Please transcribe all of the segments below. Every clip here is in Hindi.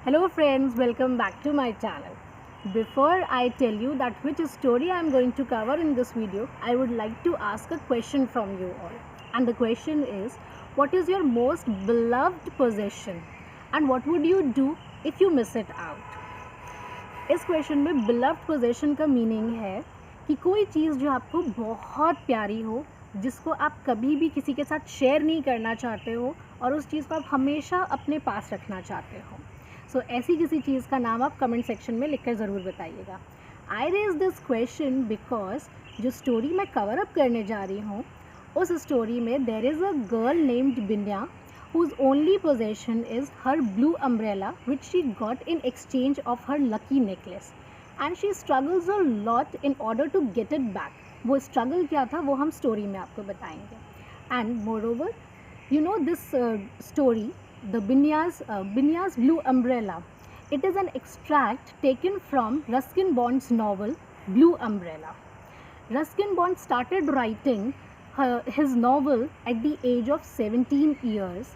Hello friends, welcome back to my channel. Before I tell you that which story I am going to cover in this video, I would like to ask a question from you all. And the question is, what is your most beloved possession? And what would you do if you miss it out? इस क्वेश्चन में beloved possession का मीनिंग है कि कोई चीज़ जो आपको बहुत प्यारी हो, जिसको आप कभी भी किसी के साथ शेयर नहीं करना चाहते हो और उस चीज़ को आप हमेशा अपने पास रखना चाहते हो. सो ऐसी किसी चीज़ का नाम आप कमेंट सेक्शन में लिखकर ज़रूर बताइएगा. I raise this question because जो स्टोरी मैं कवर अप करने जा रही हूँ उस स्टोरी में there is a girl named Binya whose only possession is her blue umbrella which she got in exchange of her lucky necklace, and she struggles a lot in order to get it back. वो struggle क्या था वो हम story में आपको बताएंगे. And moreover, you know this story, the Binya's blue umbrella. It is an extract taken from Ruskin Bond's novel Blue Umbrella. Ruskin Bond started writing his novel at the age of 17 years,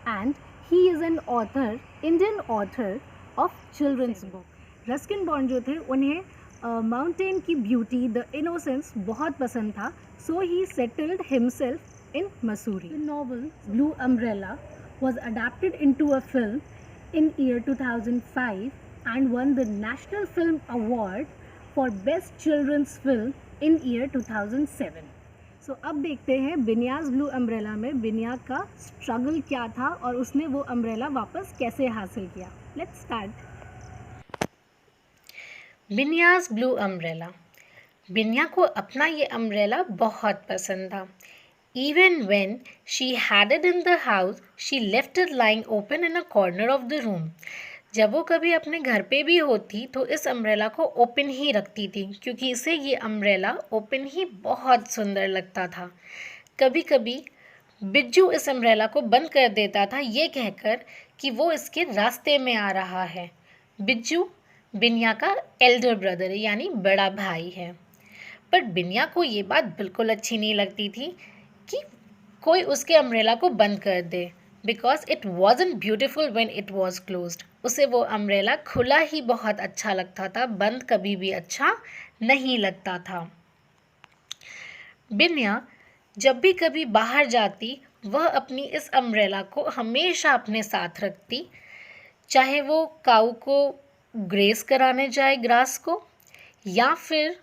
and he is an author, Indian author of children's book. Ruskin bond जो थे उन्हें माउंटेन की ब्यूटी, द इनोसेंस बहुत पसंद था. So he settled himself in Mussoorie. The novel blue umbrella was adapted into a film in year 2005 and won the National Film Award for Best Children's Film in year 2007. सो अब देखते हैं बिन्याज ब्लू अम्ब्रेला में बिन्या का स्ट्रगल क्या था और उसने वो अम्ब्रेला वापस कैसे हासिल किया. Let's start. Binya's blue umbrella. Binya को अपना ये अम्ब्रेला बहुत पसंद था. Even when she had it in the house, she left it lying open in a corner of the room. जब वो कभी अपने घर पे भी होती तो इस अम्ब्रेला को ओपन ही रखती थी क्योंकि इसे ये अम्ब्रेला ओपन ही बहुत सुंदर लगता था. कभी कभी बिज्जू इस अम्ब्रेला को बंद कर देता था ये कहकर कि वो इसके रास्ते में आ रहा है. बिज्जू बिन्या का एल्डर ब्रदर यानी बड़ा भाई है. पर बिन्या को ये बात बिल्कुल अच्छी नहीं लगती थी कि कोई उसके अम्ब्रेला को बंद कर दे, because it wasn't beautiful when it was closed. उसे वो अम्ब्रेला खुला ही बहुत अच्छा लगता था, बंद कभी भी अच्छा नहीं लगता था. बिन्या जब भी कभी बाहर जाती वह अपनी इस अम्ब्रेला को हमेशा अपने साथ रखती, चाहे वो काऊ को ग्रेस कराने जाए ग्रास को, या फिर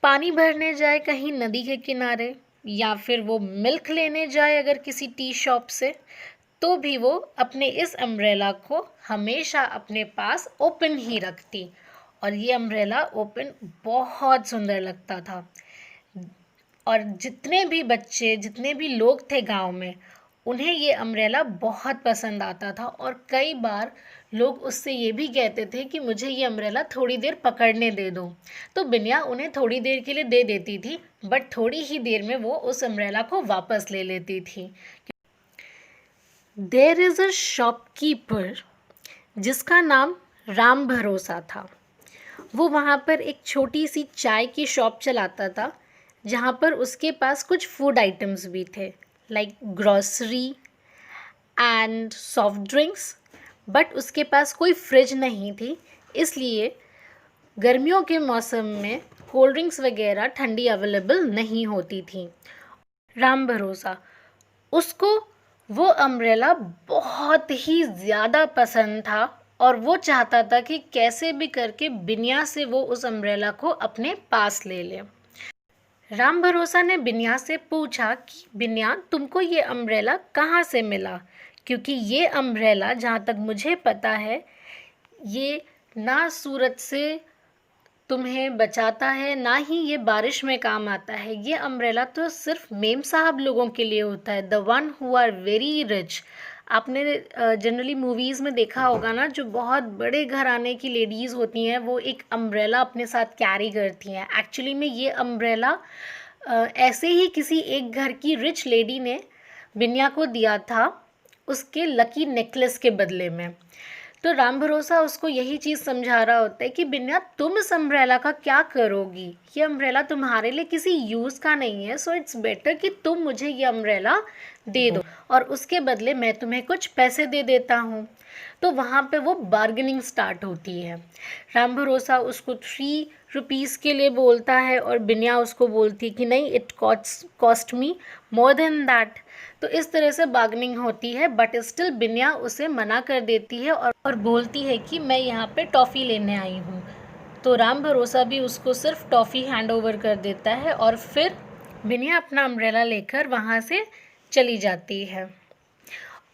पानी भरने जाए कहीं नदी के किनारे, या फिर वो मिल्क लेने जाए अगर किसी टी शॉप से, तो भी वो अपने इस अम्ब्रेला को हमेशा अपने पास ओपन ही रखती. और ये अम्ब्रेला ओपन बहुत सुंदर लगता था. और जितने भी बच्चे, जितने भी लोग थे गांव में, उन्हें ये अम्ब्रेला बहुत पसंद आता था. और कई बार लोग उससे ये भी कहते थे कि मुझे ये अम्ब्रेला थोड़ी देर पकड़ने दे दो. तो बिन्या उन्हें थोड़ी देर के लिए दे देती थी, बट थोड़ी ही देर में वो उस अम्ब्रेला को वापस ले लेती थी. देयर इज़ अ शॉपकीपर जिसका नाम राम भरोसा था. वो वहाँ पर एक छोटी सी चाय की शॉप चलाता था जहाँ पर उसके पास कुछ फूड आइटम्स भी थे, like grocery and soft drinks. But उसके पास कोई फ्रिज नहीं थी, इसलिए गर्मियों के मौसम में कोल्ड ड्रिंक्स वगैरह ठंडी अवेलेबल नहीं होती थी. राम भरोसा, उसको वो अम्ब्रेला बहुत ही ज़्यादा पसंद था और वो चाहता था कि कैसे भी करके बिन्या से वो उस अम्ब्रेला को अपने पास ले ले. राम भरोसा ने बिन्या से पूछा कि बिन्या, तुमको ये अम्ब्रेला कहाँ से मिला, क्योंकि ये अम्ब्रेला जहाँ तक मुझे पता है ये ना सूरज से तुम्हें बचाता है ना ही ये बारिश में काम आता है. ये अम्ब्रेला तो सिर्फ मेम साहब लोगों के लिए होता है, the one who are very rich. आपने जनरली मूवीज़ में देखा होगा ना, जो बहुत बड़े घराने की लेडीज़ होती हैं वो एक अम्ब्रेला अपने साथ कैरी करती हैं. एक्चुअली में ये अम्ब्रेला ऐसे ही किसी एक घर की रिच लेडी ने बिन्या को दिया था उसके लकी नेकलेस के बदले में. तो राम भरोसा उसको यही चीज़ समझा रहा होता है कि बिन्या तुम इस अम्ब्रेला का क्या करोगी, ये अम्ब्रेला तुम्हारे लिए किसी यूज़ का नहीं है, सो इट्स बेटर कि तुम मुझे ये अम्ब्रेला दे दो और उसके बदले मैं तुम्हें कुछ पैसे दे देता हूँ। तो वहाँ पे वो बार्गेनिंग स्टार्ट होती है। राम भरोसा उसको 3 रुपीज़ के लिए बोलता है और बिन्या उसको बोलती है कि नहीं, it cost me more than that. तो इस तरह से बार्गेनिंग होती है, बट स्टिल बिन्या उसे मना कर देती है और बोलती है कि मैं यहाँ पे टॉफ़ी लेने आई हूँ। तो राम भरोसा भी उसको सिर्फ टॉफ़ी हैंड ओवर कर देता है और फिर बिन्या अपना अम्ब्रेला लेकर वहाँ से चली जाती है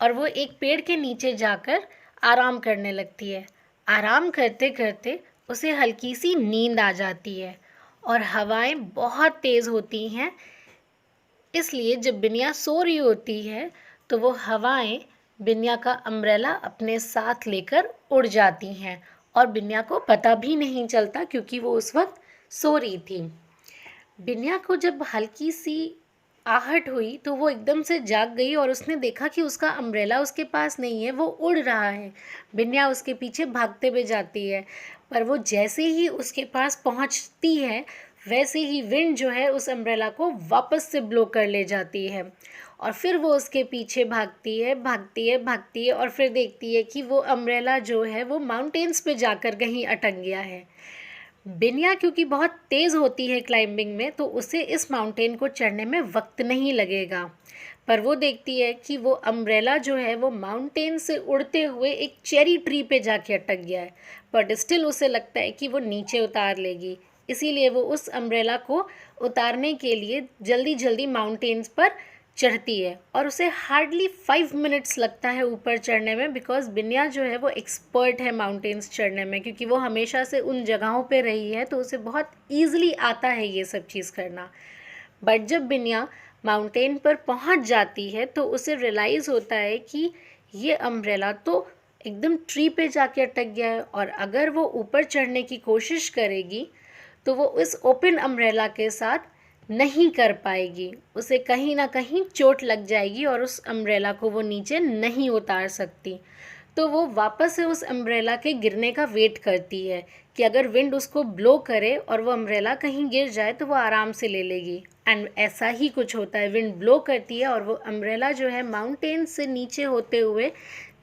और वो एक पेड़ के नीचे जाकर आराम करने लगती है। आराम करते करते उसे हल्की सी नींद आ जाती है और हवाएं बहुत तेज़ होती हैं, इसलिए जब बिन्या सो रही होती है तो वो हवाएं बिन्या का अम्ब्रेला अपने साथ लेकर उड़ जाती हैं और बिन्या को पता भी नहीं चलता क्योंकि वो उस वक्त सो रही थी। बिन्या को जब हल्की सी आहट हुई तो वो एकदम से जाग गई और उसने देखा कि उसका अम्ब्रेला उसके पास नहीं है, वो उड़ रहा है। बिन्या उसके पीछे भागते हुए जाती है, पर वो जैसे ही उसके पास पहुंचती है वैसे ही विंड जो है उस अम्ब्रेला को वापस से ब्लो कर ले जाती है और फिर वो उसके पीछे भागती है भागती है भागती है और फिर देखती है कि वो अम्ब्रेला जो है वो माउंटेन्स पे जाकर कहीं अटक गया है। बिन्या क्योंकि बहुत तेज़ होती है क्लाइंबिंग में, तो उसे इस माउंटेन को चढ़ने में वक्त नहीं लगेगा, पर वो देखती है कि वो अम्ब्रेला जो है वो माउंटेन से उड़ते हुए एक चेरी ट्री पे जाके अटक गया है, बट स्टिल उसे लगता है कि वो नीचे उतार लेगी, इसीलिए वो उस अम्ब्रेला को उतारने के लिए जल्दी जल्दी माउंटेन्स पर चढ़ती है और उसे हार्डली 5 मिनट्स लगता है ऊपर चढ़ने में, बिकॉज़ बिन्या जो है वो एक्सपर्ट है माउंटेन्स चढ़ने में, क्योंकि वो हमेशा से उन जगहों पे रही है तो उसे बहुत ईज़िली आता है ये सब चीज़ करना। बट जब बिन्या माउंटेन पर पहुंच जाती है तो उसे रियलाइज़ होता है कि ये अम्ब्रेला तो एकदम ट्री पे जाके अटक गया है और अगर वो ऊपर चढ़ने की कोशिश करेगी तो वो इस ओपन अम्ब्रेला के साथ नहीं कर पाएगी, उसे कहीं ना कहीं चोट लग जाएगी और उस अम्ब्रेला को वो नीचे नहीं उतार सकती। तो वो वापस से उस अम्ब्रेला के गिरने का वेट करती है कि अगर विंड उसको ब्लो करे और वो अम्ब्रेला कहीं गिर जाए तो वो आराम से ले लेगी। एंड ऐसा ही कुछ होता है, विंड ब्लो करती है और वो अम्ब्रेला जो है माउंटेन से नीचे होते हुए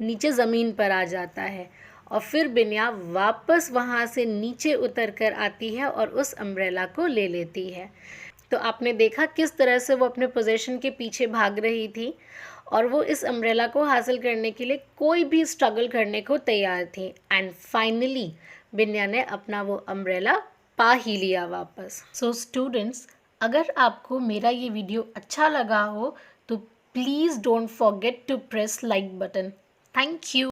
नीचे ज़मीन पर आ जाता है और फिर बिन्या वापस वहाँ से नीचे उतर कर आती है और उस अम्ब्रेला को ले लेती है। तो आपने देखा किस तरह से वो अपने पोजीशन के पीछे भाग रही थी और वो इस अम्ब्रेला को हासिल करने के लिए कोई भी स्ट्रगल करने को तैयार थी एंड फाइनली बिन्या ने अपना वो अम्ब्रेला पा ही लिया वापस। सो स्टूडेंट्स, अगर आपको मेरा ये वीडियो अच्छा लगा हो तो please don't forget to press like button. Thank you.